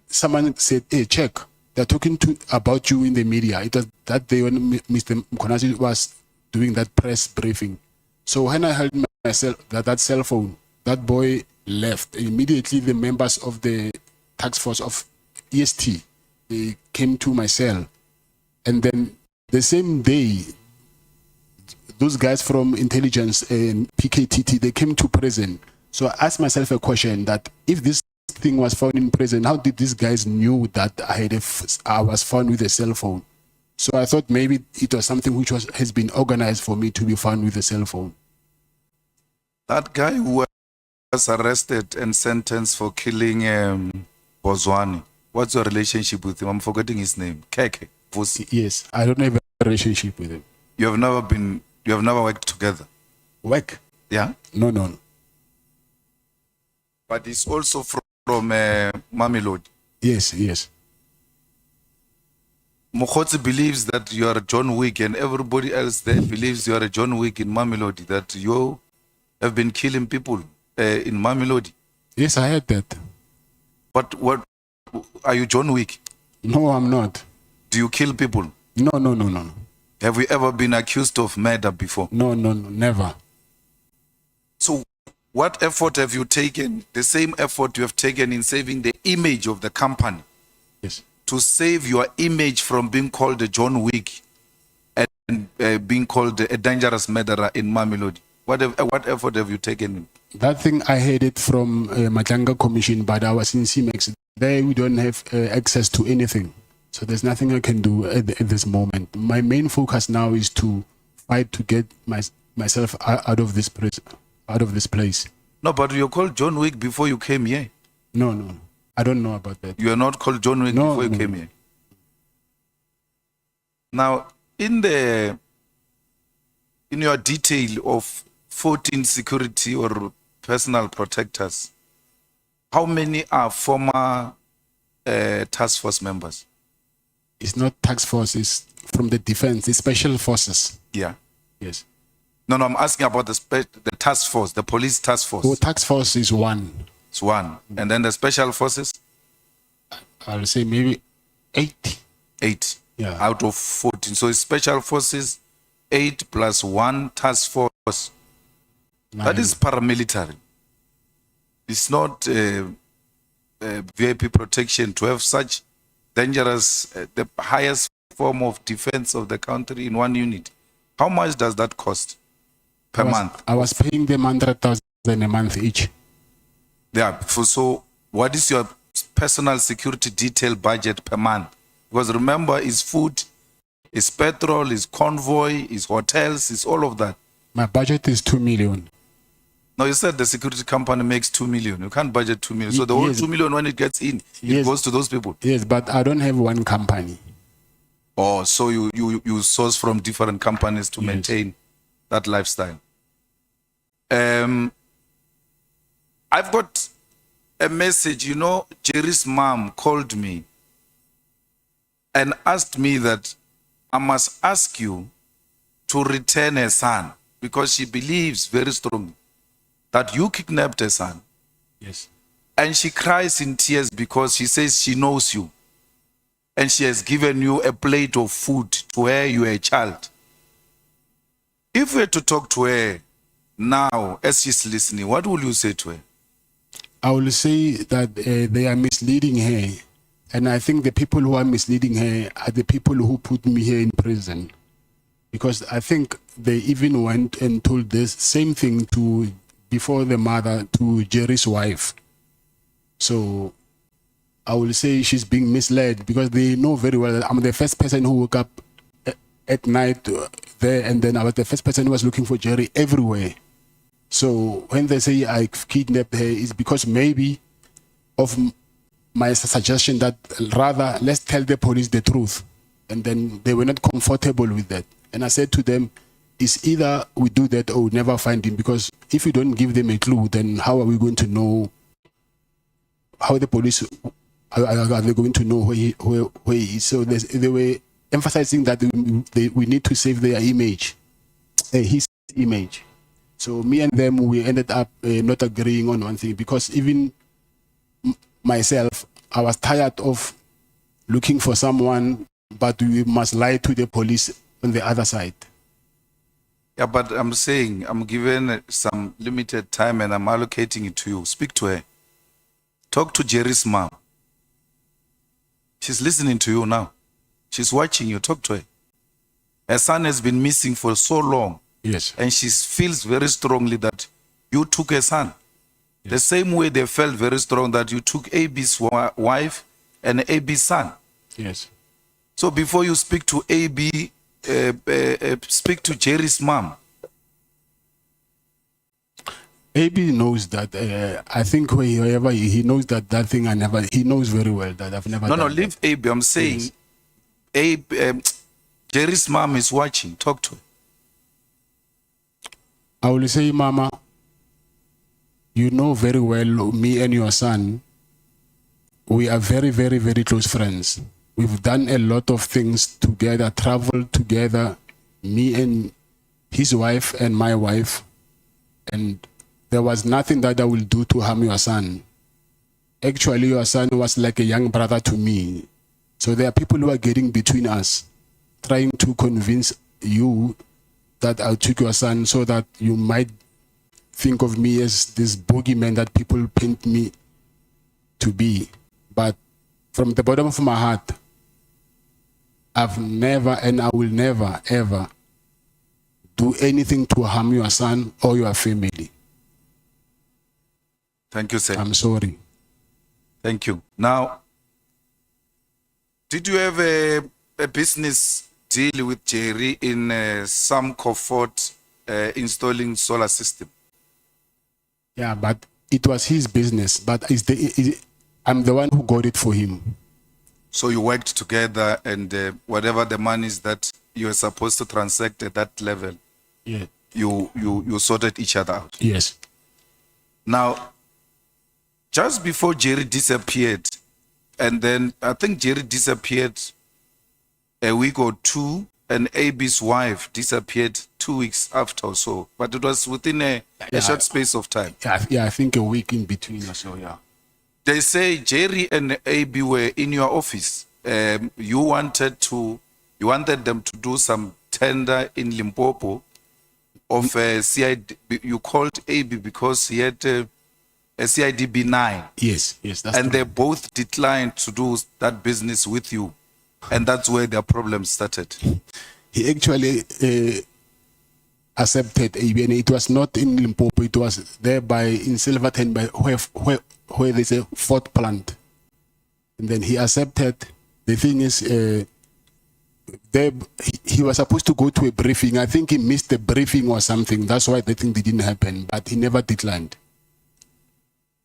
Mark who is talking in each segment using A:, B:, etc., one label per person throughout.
A: someone said, hey, check, they're talking about you in the media. It was that day when Mr. Mkhwanazi was doing that press briefing. So when I heard that cell phone, that boy left. Immediately the members of the task force of EST, they came to my cell. And then the same day, those guys from intelligence and PKTT, they came to prison. So I asked myself a question that if this thing was found in prison, how did these guys knew that I was found with a cell phone? So I thought maybe it was something which has been organized for me to be found with a cell phone.
B: That guy who was arrested and sentenced for killing Boswani, what's your relationship with him? I'm forgetting his name. Keke.
A: Yes, I don't have a relationship with him.
B: You have never worked together?
A: Work?
B: Yeah?
A: No.
B: But he's also from Mamelodi.
A: Yes.
B: Mokgotsi believes that you are John Wick, and everybody else there believes you are a John Wick in Mamelodi, that you have been killing people in Mamelodi.
A: Yes, I heard that.
B: But what are you, John Wick?
A: No, I'm not.
B: Do you kill people?
A: No.
B: Have you ever been accused of murder before?
A: No, never.
B: So what effort have you taken, the same effort you have taken in saving the image of the company?
A: Yes.
B: To save your image from being called a John Wick and being called a dangerous murderer in Mamelodi? What effort have you taken?
A: That thing, I heard it from Matlala Commission, but I was in CMEX. There we don't have access to anything. So there's nothing I can do at this moment. My main focus now is to fight to get myself out of this place.
B: No, but you're called John Wick before you came here.
A: No. I don't know about that.
B: You are not called John Wick before you came here. Now, in your detail of 14 security or personal protectors, how many are former task force members?
A: It's not task force, it's from the defense, it's special forces.
B: Yeah.
A: Yes.
B: No, I'm asking about the task force, the police task force.
A: Oh, task force is one.
B: It's one. And then the special forces?
A: I'll say maybe 8.
B: 8.
A: Yeah.
B: Out of 14. So it's special forces, 8 plus 1 task force. 9. That is paramilitary. It's not VIP protection to have such dangerous, the highest form of defense of the country in one unit. How much does that cost per month?
A: I was paying them 100,000 a month each.
B: Yeah. So what is your personal security detail budget per month? Because remember, it's food, it's petrol, it's convoy, it's hotels, it's all of that.
A: My budget is 2 million.
B: No, you said the security company makes 2 million. You can't budget 2 million. So the whole 2 million, when it gets in, it goes to those people.
A: Yes, but I don't have one company.
B: Oh, so you source from different companies to maintain that lifestyle. I've got a message. You know, Jerry's mom called me and asked me that I must ask you to return her son because she believes very strongly that you kidnapped her son.
A: Yes.
B: And she cries in tears because she says she knows you. And she has given you a plate of food to where you are a child. If we were to talk to her now, as she's listening, what will you say to her?
A: I will say that they are misleading her. And I think the people who are misleading her are the people who put me here in prison. Because I think they even went and told this same thing before the mother to Jerry's wife. So I will say she's being misled because they know very well that I'm the first person who woke up at night there, and then I was the first person who was looking for Jerry everywhere. So when they say I kidnapped her, it's because maybe of my suggestion that rather let's tell the police the truth. And then they were not comfortable with that. And I said to them, it's either we do that or we never find him, because if we don't give them a clue, then how are we going to know, how the police are they going to know where he is? So they were emphasizing that we need to save their image, his image. So me and them, we ended up not agreeing on one thing, because even myself, I was tired of looking for someone, but we must lie to the police on the other side.
B: Yeah, but I'm saying I'm given some limited time and I'm allocating it to you. Speak to her. Talk to Jerry's mom. She's listening to you now. She's watching you. Talk to her. Her son has been missing for so long.
A: Yes.
B: And she feels very strongly that you took her son.
A: Yes.
B: The same way they felt very strong that you took AB's wife and AB's son.
A: Yes.
B: So before you speak to AB, speak to Jerry's mom.
A: AB knows that. I think wherever he knows that thing he knows very well that I've never done.
B: No, leave
A: that.
B: AB. I'm saying,
A: Yes.
B: AB, Jerry's mom is watching. Talk to her.
A: I will say, Mama, you know very well, me and your son, we are very, very, very close friends. We've done a lot of things together, traveled together, me and his wife and my wife, and there was nothing that I will do to harm your son. Actually, your son was like a young brother to me. So there are people who are getting between us, trying to convince you that I took your son so that you might think of me as this boogeyman that people paint me to be. But from the bottom of my heart, I've never and I will never, ever do anything to harm your son or your family.
B: Thank you, sir.
A: I'm sorry.
B: Thank you. Now, did you have a business deal with Jerry in some comfort installing solar system?
A: Yeah, but it was his business. But I'm the one who got it for him.
B: So you worked together and whatever the money is that you were supposed to transact at that level,
A: Yeah.
B: you sorted each other out.
A: Yes.
B: Now, just before Jerry disappeared, and then I think Jerry disappeared a week or two, and AB's wife disappeared 2 weeks after or so, but it was within a short space of time.
A: Yeah, I think a week in between or so, yeah.
B: They say Jerry and AB were in your office. You wanted them to do some tender in Limpopo of CID. You called AB because he had a CIDB 9.
A: Yes, that's
B: And
A: true.
B: they both declined to do that business with you. And that's where their problems started.
A: He actually accepted AB, and it was not in Limpopo, it was there in Silverton, by where there's a fourth plant. And then he accepted. The thing is, he was supposed to go to a briefing. I think he missed the briefing or something. That's why the thing didn't happen, but he never declined.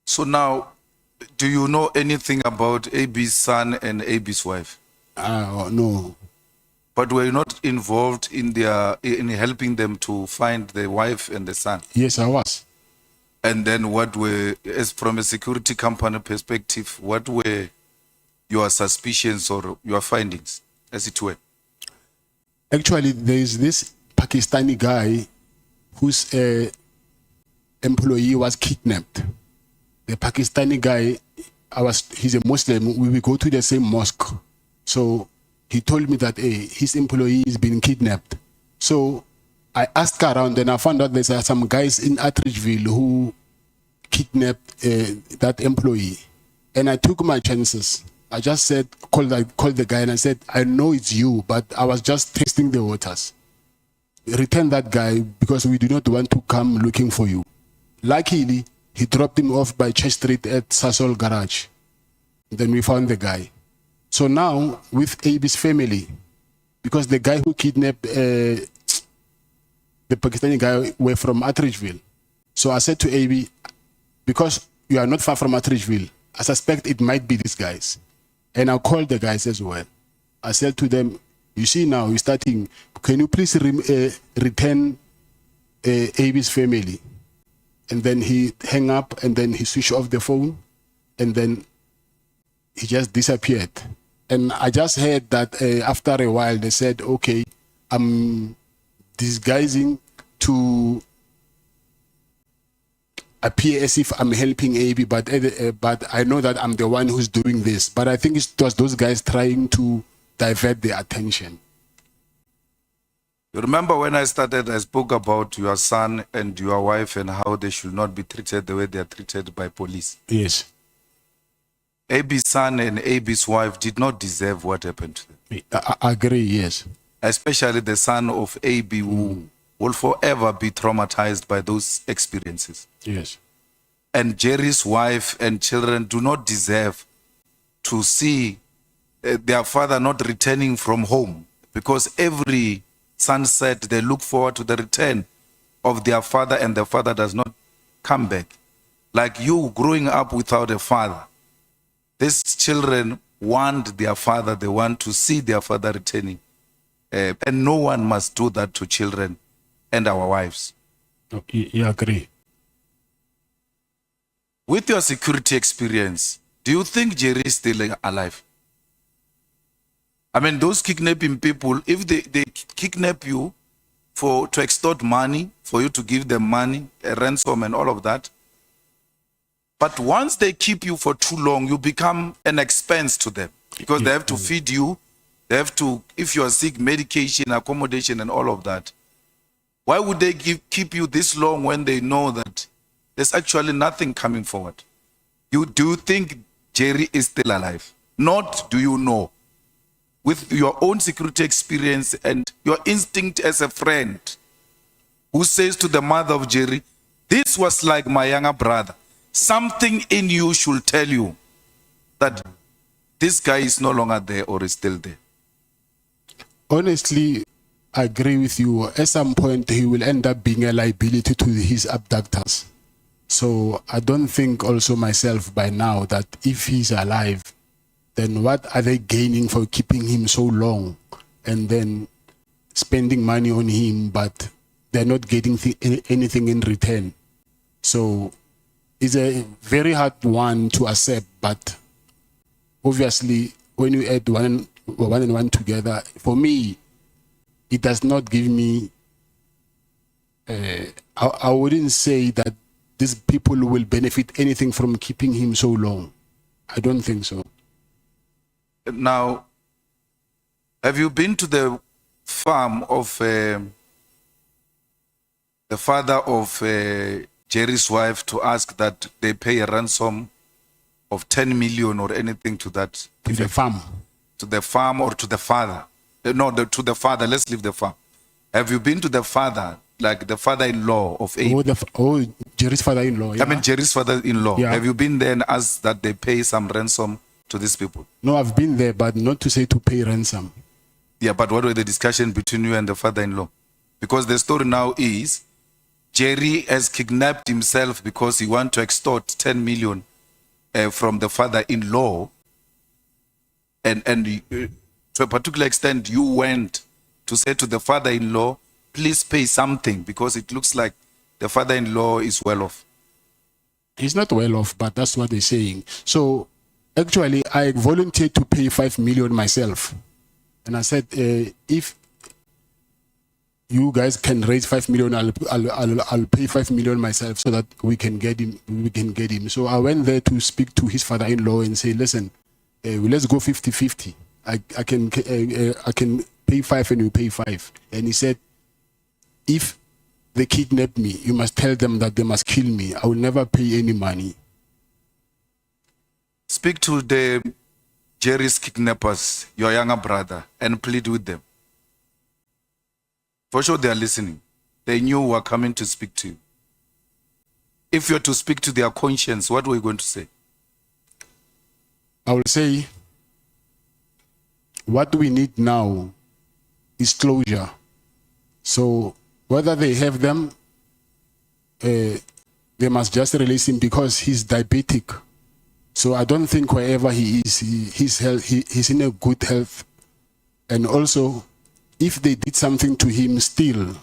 B: So now, do you know anything about AB's son and AB's wife?
A: No.
B: But were you not involved in helping them to find the wife and the son?
A: Yes, I was.
B: And then as from a security company perspective, what were your suspicions or your findings, as it were?
A: Actually, there is this Pakistani guy whose employee was kidnapped. The Pakistani guy, he's a Muslim. We go to the same mosque. So he told me that his employee is being kidnapped. So I asked around and I found out there's some guys in Atteridgeville who kidnapped that employee. And I took my chances. I just said, call the guy, and I said, I know it's you, but I was just testing the waters. Return that guy because we do not want to come looking for you. Luckily, he dropped him off by Church Street at Sasol Garage. Then we found the guy. So now, with AB's family, because the guy who kidnapped the Pakistani guy were from Atteridgeville. So I said to AB, because you are not far from Atteridgeville, I suspect it might be these guys. And I called the guys as well. I said to them, you see now, we're starting, can you please return AB's family? And then he hung up and then he switched off the phone and then he just disappeared. And I just heard that after a while they said, okay, I'm disguising to appear as if I'm helping AB, but I know that I'm the one who's doing this. But I think it was those guys trying to divert their attention.
B: You remember when I started, I spoke about your son and your wife and how they should not be treated the way they are treated by police.
A: Yes.
B: AB's son and AB's wife did not deserve what happened to them.
A: I agree, yes.
B: Especially the son of AB, who will forever be traumatized by those experiences.
A: Yes.
B: And Jerry's wife and children do not deserve to see their father not returning from home, because every sunset they look forward to the return of their father, and the father does not come back. Like you growing up without a father, these children want their father, they want to see their father returning. And no one must do that to children and our wives.
A: You agree?
B: With your security experience, do you think Jerry is still alive? I mean, those kidnapping people, if they kidnap you to extort money, for you to give them money, a ransom and all of that. But once they keep you for too long, you become an expense to them, because they have to feed you. They have to, if you are sick, medication, accommodation and all of that. Why would they keep you this long when they know that there's actually nothing coming forward? Do you think Jerry is still alive? Not do you know. With your own security experience and your instinct as a friend who says to the mother of Jerry, this was like my younger brother. Something in you should tell you that this guy is no longer there or is still there.
A: Honestly, I agree with you. At some point, he will end up being a liability to his abductors. So I don't think also myself by now that if he's alive, then what are they gaining for keeping him so long and then spending money on him, but they're not getting anything in return? So it's a very hard one to accept, but obviously when you add one and one together, for me, it does not give me, I wouldn't say that these people will benefit anything from keeping him so long. I don't think so.
B: Now, have you been to the farm of the father of Jerry's wife to ask that they pay a ransom of 10 million or anything to that?
A: To the farm?
B: To the farm or to the father? No, to the father. Let's leave the farm. Have you been to the father, like the father-in-law of A?
A: Jerry's father-in-law. Yeah.
B: I mean, Jerry's father-in-law.
A: Yeah.
B: Have you been there and asked that they pay some ransom to these people?
A: No, I've been there, but not to say to pay ransom.
B: Yeah, but what were the discussion between you and the father-in-law? Because the story now is Jerry has kidnapped himself because he wants to extort 10 million from the father-in-law. And to a particular extent, you went to say to the father-in-law, please pay something, because it looks like the father-in-law is well off.
A: He's not well off, but that's what they're saying. So actually, I volunteered to pay 5 million myself. And I said, if you guys can raise 5 million, I'll pay 5 million myself so that we can get him. So I went there to speak to his father-in-law and say, listen, let's go 50-50. I can pay 5 and you pay 5. And he said, if they kidnap me, you must tell them that they must kill me. I will never pay any money.
B: Speak to the Jerry's kidnappers, your younger brother, and plead with them. For sure they are listening. They knew we were coming to speak to you. If you're to speak to their conscience, what were you going to say?
A: I will say, what we need now is closure. So whether they have them, they must just release him because he's diabetic. So I don't think wherever he is, he's in a good health. And also, if they did something to him still,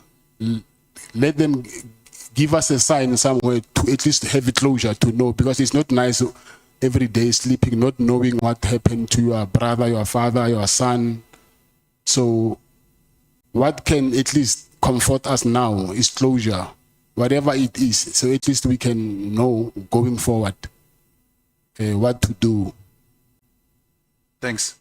A: let them give us a sign somewhere to at least have a closure to know, because it's not nice every day sleeping, not knowing what happened to your brother, your father, your son. So what can at least comfort us now is closure. whatever it is, so at least we can know going forward what to do.
B: Thanks.